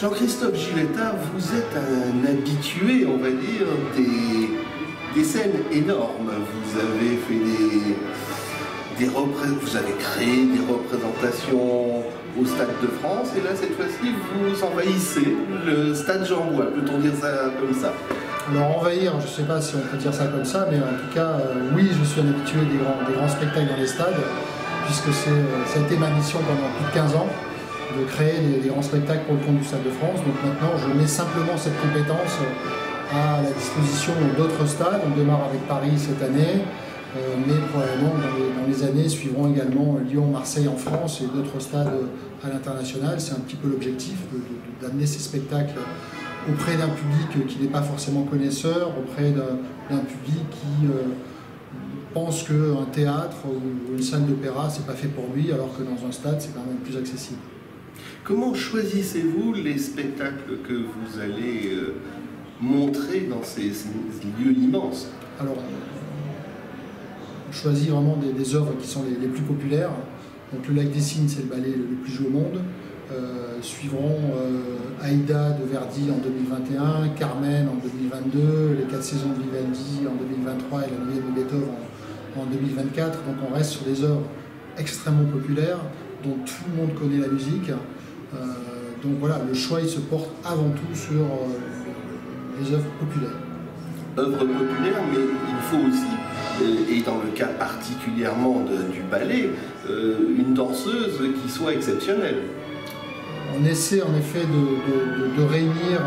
Jean-Christophe Giletta, vous êtes un habitué, on va dire, des scènes énormes. Vous avez fait vous avez créé des représentations au Stade de France, et là, cette fois-ci, vous envahissez le Stade Jean-Bouin. Peut-on dire ça comme ça? Alors envahir, je ne sais pas si on peut dire ça comme ça, mais en tout cas, oui, je suis un habitué des grands spectacles dans les stades, puisque ça a été ma mission pendant plus de 15 ans, de créer des grands spectacles pour le compte du Stade de France. Donc maintenant, je mets simplement cette compétence à la disposition d'autres stades. On démarre avec Paris cette année, mais probablement dans les années suivront également Lyon, Marseille en France et d'autres stades à l'international. C'est un petit peu l'objectif d'amener ces spectacles auprès d'un public qui n'est pas forcément connaisseur, auprès d'un public qui pense qu'un théâtre ou une salle d'opéra, c'est pas fait pour lui, alors que dans un stade, c'est quand même plus accessible. Comment choisissez-vous les spectacles que vous allez montrer dans ces lieux immenses? Alors, on choisit vraiment des œuvres qui sont les plus populaires. Donc le Lac des Cygnes, c'est le ballet le plus joué au monde. Suivront Aïda de Verdi en 2021, Carmen en 2022, Les 4 saisons de Vivaldi en 2023 et La Nuit de Beethoven en 2024. Donc on reste sur des œuvres extrêmement populaires dont tout le monde connaît la musique. Donc voilà, le choix il se porte avant tout sur les œuvres populaires. Œuvres populaires, mais il faut aussi, et dans le cas particulièrement du ballet, une danseuse qui soit exceptionnelle. On essaie en effet de réunir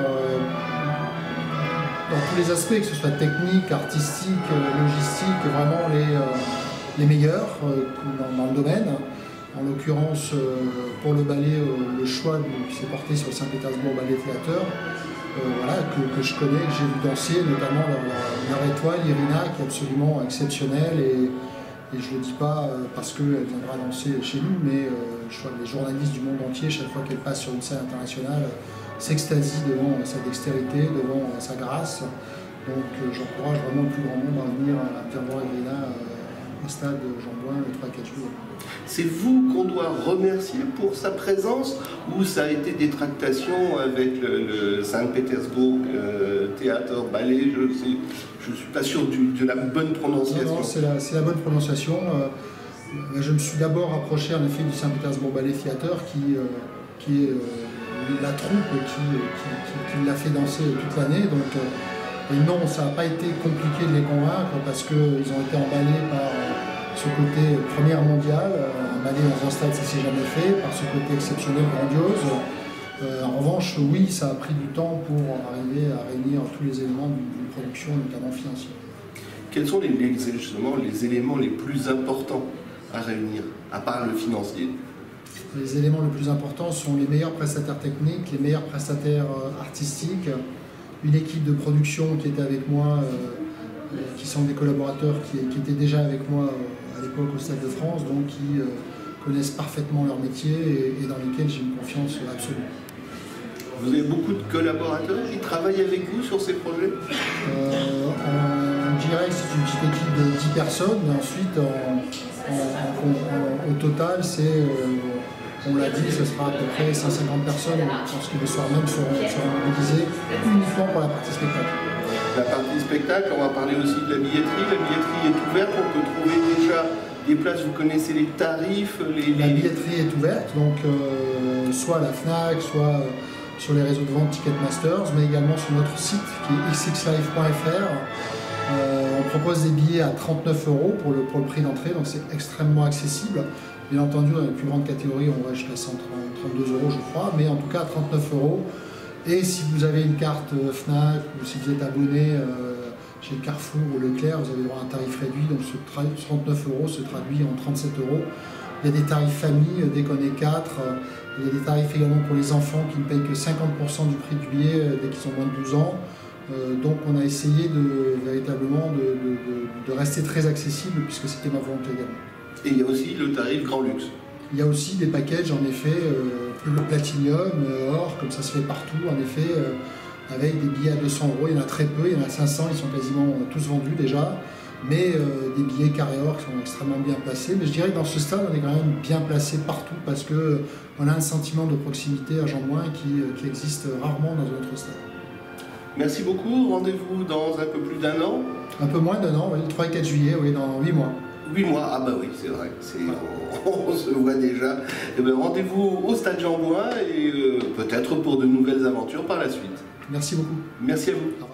dans tous les aspects, que ce soit technique, artistique, logistique, vraiment les meilleurs dans le domaine. En l'occurrence, pour le ballet, le choix qui s'est porté sur le Saint-Pétersbourg Ballet Theater, voilà, que je connais, que j'ai vu danser, notamment leur étoile, Irina, qui est absolument exceptionnelle. Et je ne le dis pas parce qu'elle viendra danser chez nous, mais je crois que les journalistes du monde entier, chaque fois qu'elle passe sur une scène internationale, s'extasient devant sa dextérité, devant sa grâce. Donc j'encourage vraiment le plus grand monde à venir voir Irina au stade Jean-Bouin le 3 et 4 juillet. C'est vous qu'on doit remercier pour sa présence, ou ça a été des tractations avec le Saint-Pétersbourg Théâtre Ballet? Je ne suis pas sûr de la bonne prononciation. Non, c'est la bonne prononciation. Je me suis d'abord approché en effet du Saint-Pétersbourg Ballet Theater qui est la troupe qui l'a fait danser toute l'année. Et non, ça n'a pas été compliqué de les convaincre parce qu'ils ont été emballés par ce côté première mondiale. Un ballet dans un stade, ça ne s'est jamais fait, par ce côté exceptionnel, grandiose. En revanche, oui, ça a pris du temps pour arriver à réunir tous les éléments d'une production, notamment financière. Quels sont justement les éléments les plus importants à réunir, à part le financier? Les éléments les plus importants sont les meilleurs prestataires techniques, les meilleurs prestataires artistiques, une équipe de production qui était avec moi, qui sont des collaborateurs qui étaient déjà avec moi à l'époque au Stade de France, donc qui connaissent parfaitement leur métier et dans lesquels j'ai une confiance absolue. Vous avez beaucoup de collaborateurs qui travaillent avec vous sur ces projets? En direct, c'est une petite équipe de 10 personnes, mais ensuite, au total, on l'a dit, ce sera à peu près 150 personnes. Je pense que le soir même seront mobilisés uniquement pour la partie spectacle. La partie spectacle, on va parler aussi de la billetterie. La billetterie est ouverte, on peut trouver déjà des places, vous connaissez les tarifs? La billetterie est ouverte, donc soit à la FNAC, soit sur les réseaux de vente Ticketmasters, mais également sur notre site qui est xxlive.fr. On propose des billets à 39 € pour le prix d'entrée, donc c'est extrêmement accessible. Bien entendu, dans les plus grandes catégories, on va jusqu'à 132 €, je crois, mais en tout cas à 39 €. Et si vous avez une carte FNAC ou si vous êtes abonné chez Carrefour ou Leclerc, vous avez droit à un tarif réduit, donc ce 39 € se traduit en 37 €. Il y a des tarifs famille dès qu'on est 4. Il y a des tarifs également pour les enfants qui ne payent que 50% du prix du billet dès qu'ils ont moins de 12 ans. Donc on a essayé véritablement de rester très accessible puisque c'était ma volonté également. Et il y a aussi le tarif grand luxe. Il y a aussi des packages en effet, le platinium, or, comme ça se fait partout en effet, avec des billets à 200 €. Il y en a très peu, il y en a 500, ils sont quasiment tous vendus déjà. mais des billets carré-or qui sont extrêmement bien placés. Mais je dirais que dans ce stade, on est quand même bien placé partout parce qu'on a un sentiment de proximité à Jean-Bouin qui existe rarement dans un autre stade. Merci beaucoup. Rendez-vous dans un peu plus d'un an. Un peu moins d'un an, oui, le 3 et 4 juillet, oui, dans 8 mois. 8 mois, ah bah oui, c'est vrai, on se voit déjà. Eh bien, rendez-vous au stade Jean-Bouin et peut-être pour de nouvelles aventures par la suite. Merci beaucoup. Merci à vous. Au revoir.